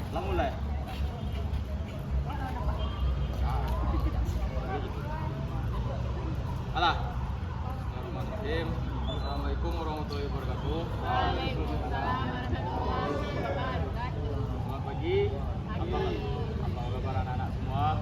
Lah mulai. Alah. Bismillahirrahmanirrahim. Assalamualaikum warahmatullahi wabarakatuh. Waalaikumsalam warahmatullahi wabarakatuh. Selamat pagi. Apa kabar anak-anak semua?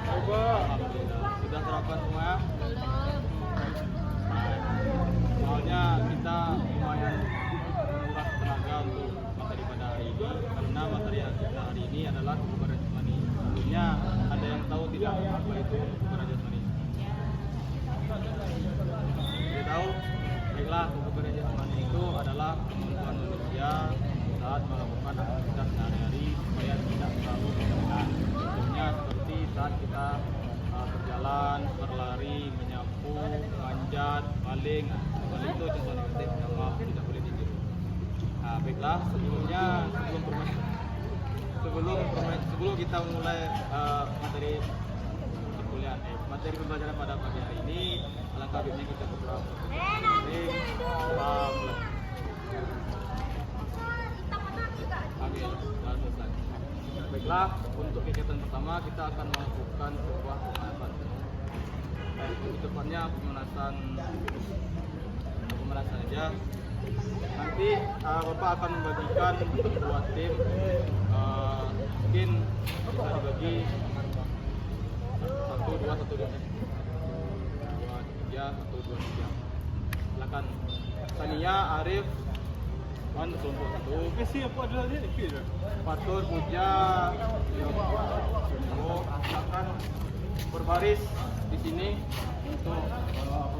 Alhamdulillah. Sudah sarapan semua? Belum. Soalnya kita lumayan menguras tenaga untuk materi pada hari ini karena materi kita hari ini adalah kebugaran jasmani. Sebelumnya ada yang tahu tidak apa itu kebugaran jasmani? Tidak tahu? Baiklah, kebugaran jasmani itu adalah kemampuan manusia saat melakukan aktivitas sehari-hari supaya tidak terlalu kelelahan. Contohnya seperti saat kita berjalan, berlari, menyapu, manjat, baling. Baling itu contoh negatif yang tidak boleh ditiru. Nah, baiklah, sebelum kita mulai materi pembelajaran pada pagi hari ini, alangkah baiknya kita berdoa. Baiklah, untuk kegiatan pertama kita akan melakukan sebuah pemanasan. Lebih tepatnya pemanasan aja. Nanti Bapak akan membagikan dua tim. Mungkin bisa dibagi 1, 2, 1, 2, 3. Silakan. Sania, Arif, kelompok 1. Siapa adalah dia? Fatur, Puja, silakan berbaris di sini untuk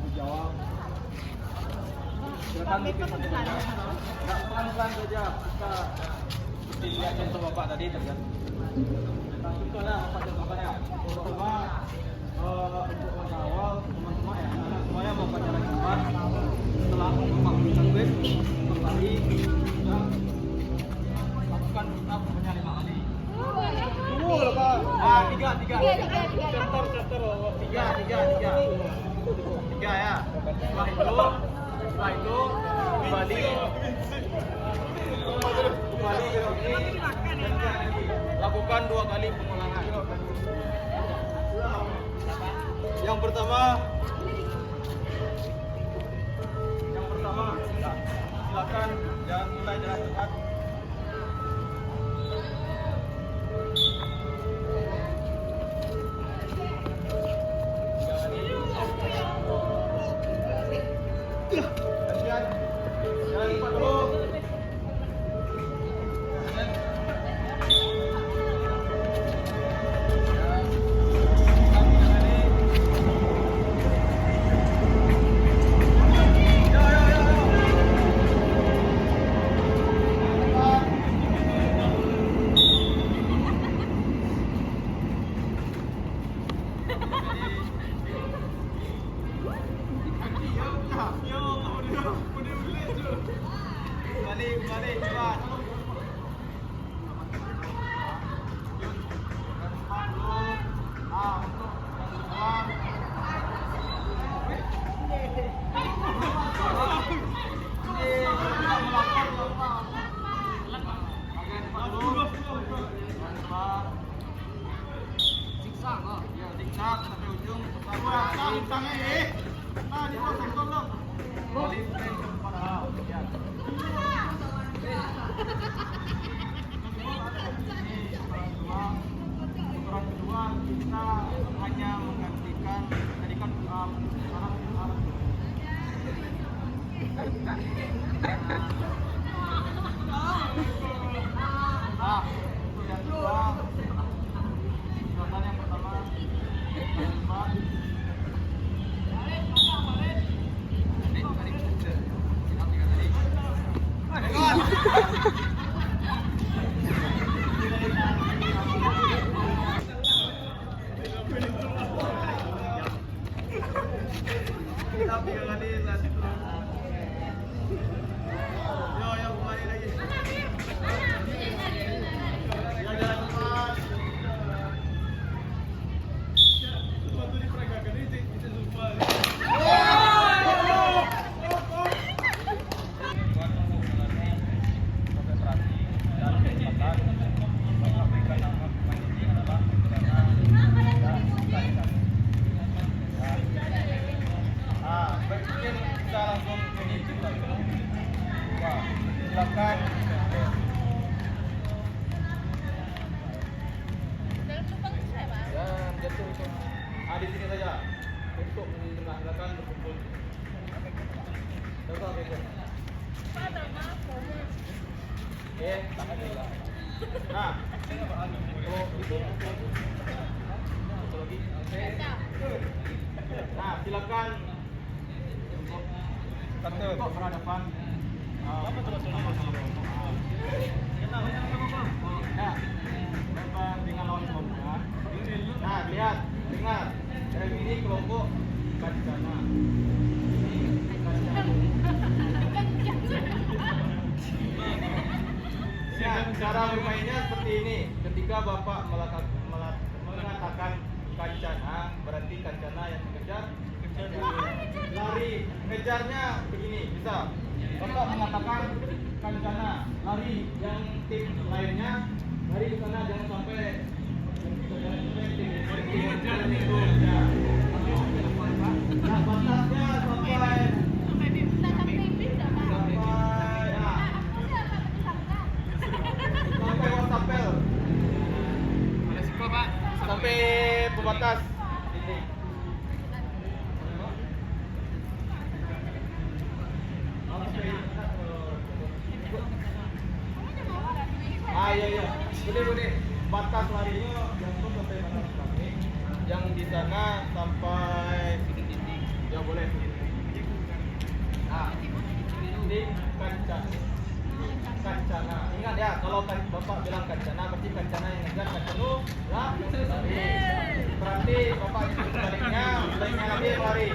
menjawab. Silakan bikin pertanyaan. Enggak pelan-pelan saja. Kita seperti lihat contoh Bapak tadi terlihat. Contohnya apa contohnya? Pertama untuk mengawal teman-teman ya, anak semuanya mau pacaran cepat. Setelah Bapak berikan kuis, kembali dan lakukan push-up sebanyak 5 kali. Tiga. Tiga ya. Setelah itu kembali ke sini, lakukan 2 kali pengulangan. Yang pertama, silakan jangan mulai jalan cepat. Kembali, cepat. Siksa sampai ujung. Putaran kedua kita hanya menggantikan jadikan syarat. Untuk yang kedua, gerakan yang pertama, kita 3 kali. Yo, kembali lagi. Di sini saja untuk menengah-nengahkan berkumpul. Coba oke. Oke, tangan juga. Nah, kalau itu lagi. Oke. Nah, silakan untuk kata berhadapan. Apa sama-sama. Nah, berhadapan dengan lawan kelompoknya. Nah, lihat, dengar. Dari ini kelompok Kancana. Ya, cara bermainnya seperti ini. Ketika Bapak mengatakan Kancana, berarti Kancana yang mengejar. Lari, ngejarnya begini, bisa. Bapak mengatakan Kancana, lari. Yang tim lainnya lari ke sana, jangan sampai nah, batasnya sampai wastafel. Sampai pembatas titik. Iya. Boleh. Batas larinya yang sampai batas kami. Yang di sana sampai titik. Ya boleh. Nah, ini Kancana. Ingat ya, kalau Bapak bilang Kancana, berarti Kancana yang ngejar Kancana lari. Berarti Bapak sebaliknya lagi yang lari.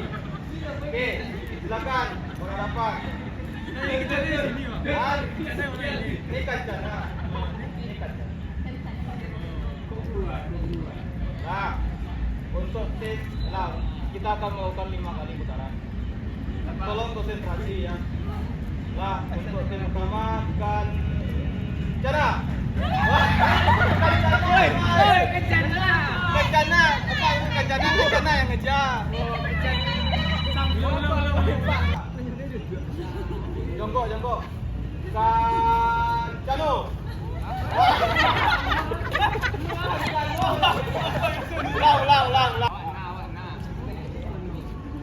Oke, silakan berhadapan. Ini Kancana. Nah, untuk tim, kita akan melakukan 5 kali putaran. Tolong konsentrasi ya. Nah, untuk tim pertama Kancana. Kancana yang ngejar. Jongkok. Kancano. Ulang.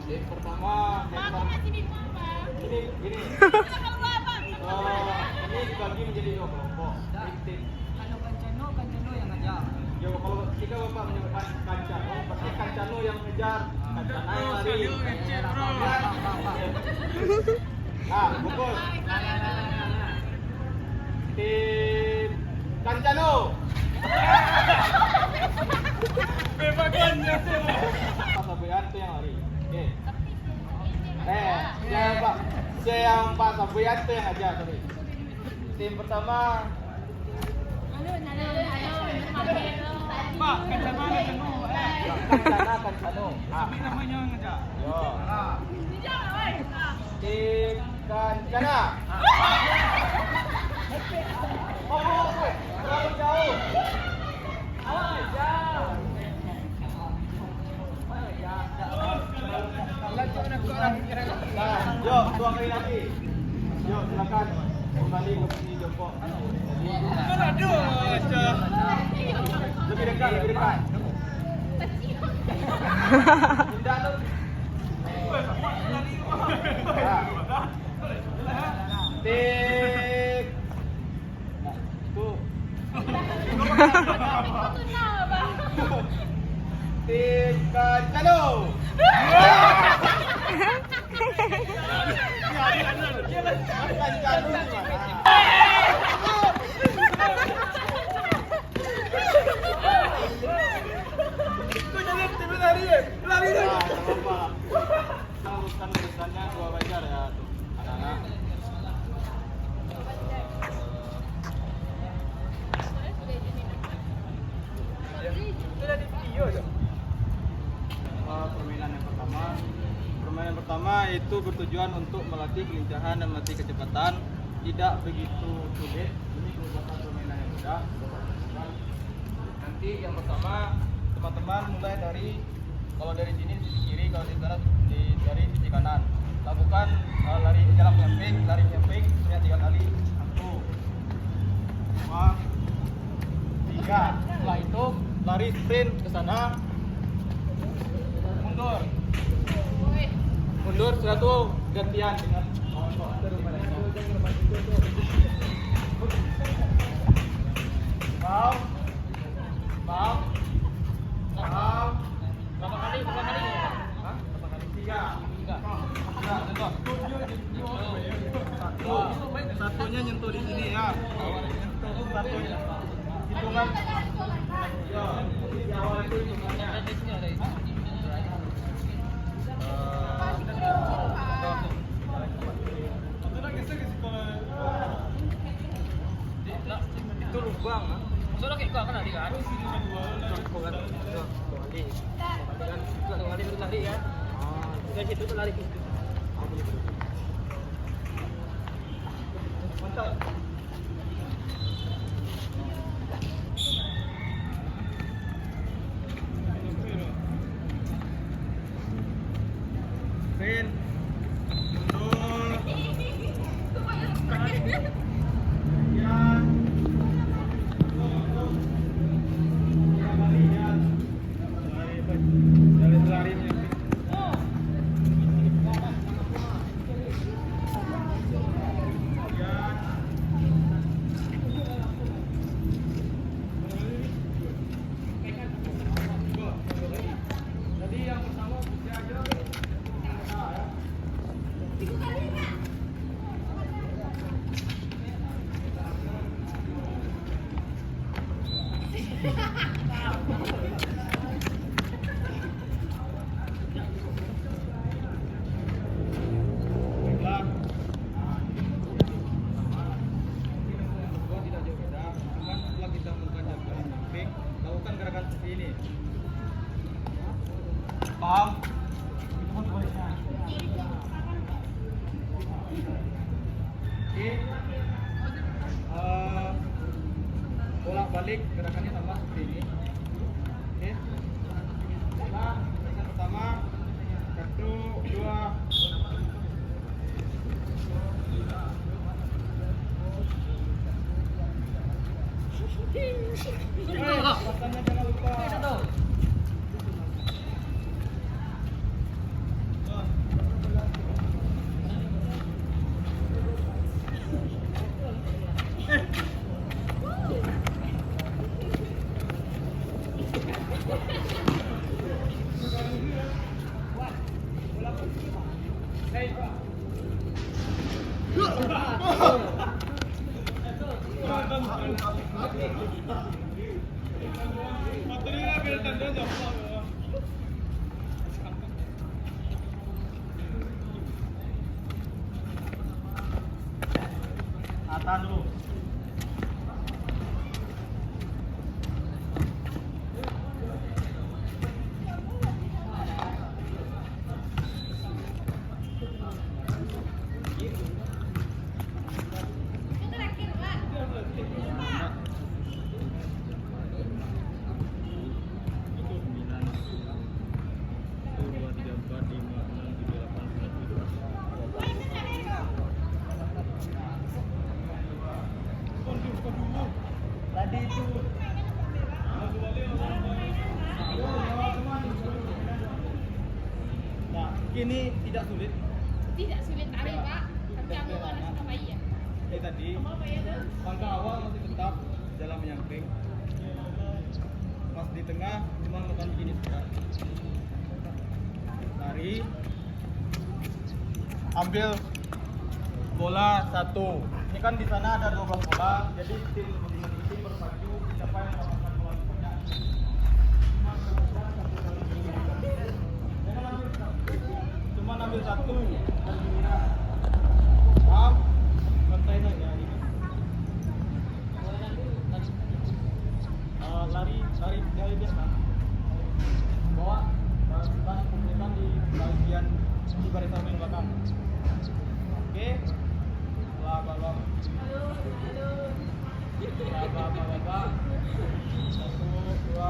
Yang pertama, ini dibagi menjadi 2 kelompok. Kancano yang ngejar. Ya, kalau ketika Bapak menyebutkan Kancano, pasti Kancano yang ngejar, Kancana yang lari. Nah, fokus. Tim Kancano. Pak Sabuyan itu yang lari. Oke. Yang Pak Sabuyan itu yang ajar tadi. Tim pertama. Pak, Kancano. Tapi namanya yang ajar. Yo. Tim Kancana. Terlalu jauh. Yuk, 2 kali lagi. Yuk, silakan kembali ke posisi jongkok. Lebih dekat. Tidak tuh. Tik. Tuh. Tim Kancano. Lakukan tulisannya 2 wajar ya, anak-anak. Sudah di video ya. Permainan yang pertama itu bertujuan untuk melatih kelincahan dan melatih kecepatan. Tidak begitu sulit. Ini merupakan permainan yang mudah. Nanti yang pertama teman-teman mulai dari, kalau dari sini sisi kiri, kalau di sana dari sisi kanan. Lakukan lari jarak nyamping, sebanyak 3 kali. 1, 2, 3. Setelah itu lari sprint ke sana. mundur. Woi. Mundur sudah tuh gantian dengan kawan-kawan mereka. Bau. Bau. Bau. Berapa kali? Hah? Berapa kali? Tiga. Nah, contoh. Satunya nyentuh di sini ya. Nyentuh satunya. Hitungan. Ya, di awal itu hitungannya. Itu lubang. Solo kayak gua kan tadi kan. Bukan. Lari terus lari ya. Dari situ tuh lari ke situ. Mantap. Pin. Mundur. Ya. Baiklah. Tidak jauh beda, cuman setelah kita melakukan gerakan jumping, lakukan gerakan seperti ini. Paham? Itu pun sebaliknya. Oke. Bolak-balik gerakannya sama seperti ini. Oke. Nah, gerakan pertama, 1, 2. Rasanya jangan lupa. Tahan dulu. Tadi itu nah, ini tidak sulit. Tidak sulit tarik, Pak. Tapi aku ada sama bayi ya. Tadi Apa ya tuh? langkah awal masih tetap jalan menyamping. Pas di tengah cuma melakukan begini saja. Lari. Ambil bola 1. Ini kan di sana ada 12 bola, jadi tim itu berpacu siapa yang mendapatkan bola banyak. Cuma ambil satu. Paham? Santai saja ini. Lari biasa. Bawa dan kumpulkan di bagian di barisan yang belakang. Oke. Bla. Bla. 1, 2.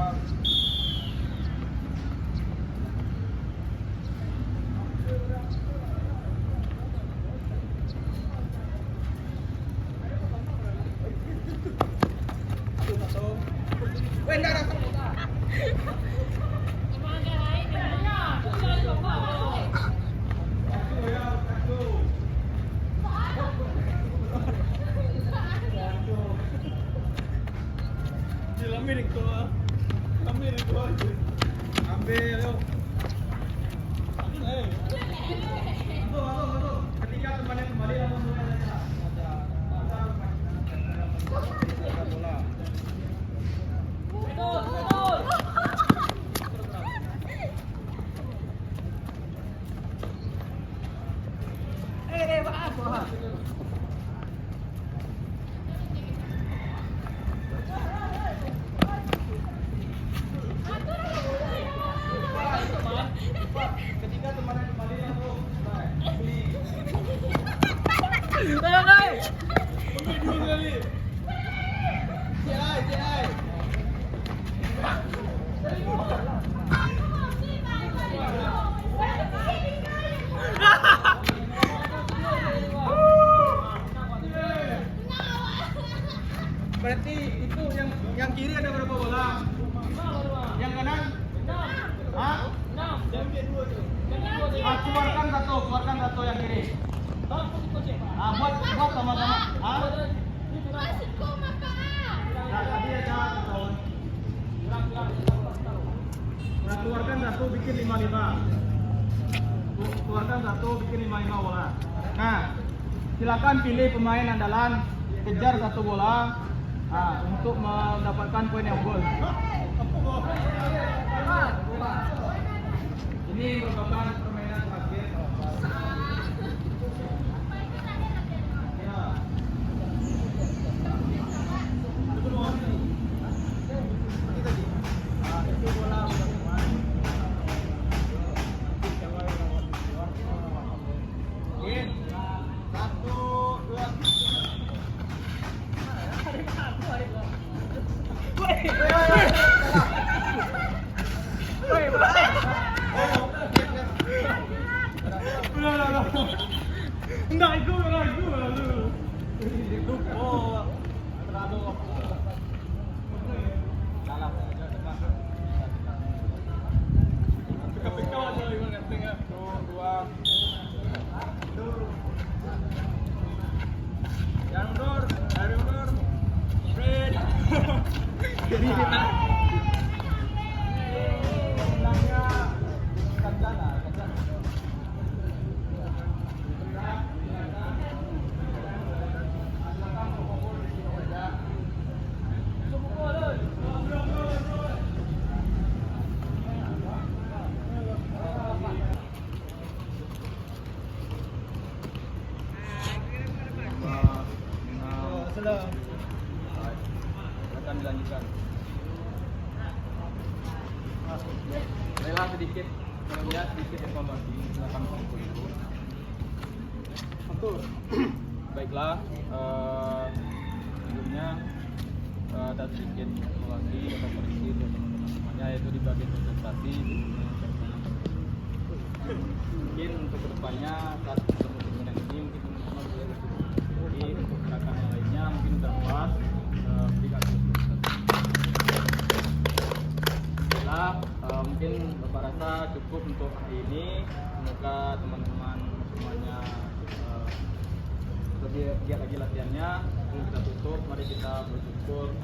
Weh, enggak ada. Semangat lain. Ambil itu. Ambil itu aja. Ambil yuk. Betul. Ketika temannya kembali langsung mulai aja. Bola. Maaf. Ketika temannya kembali langsung beli. Ambil dulu kali. Cai. Berarti itu yang kiri ada berapa bola? Yang kanan? Hah? Keluarkan satu yang kiri. Buat sama-sama. Tadi ada tahun. Keluarkan satu bikin 5-5. Keluarkan satu bikin 5-5 bola. Nah, silakan pilih pemain andalan, kejar satu bola. Nah, untuk mendapatkan poin yang gol. Ini merupakan permainan terakhir. Ya. Itu bola satu, dua. Enggak itu. Oh, terlalu. Salah. Pika aja lima ngerti enggak? 2. Yang mundur, dari mundur. Spread. Jadi kita akan dilanjutkan. Rela sedikit melihat sedikit informasi tentang buku itu. Betul. Baiklah, sebelumnya ada sedikit informasi atau koreksi untuk teman-teman semuanya, yaitu di bagian presentasi. Mungkin untuk kedepannya saat bertemu dengan yang ini mungkin teman-teman boleh jadi untuk gerakan yang lainnya mungkin sudah puas berikan mungkin Bapak rasa cukup untuk hari ini. Semoga teman-teman semuanya lebih giat lagi latihannya. Sebelum kita tutup, mari kita bersyukur.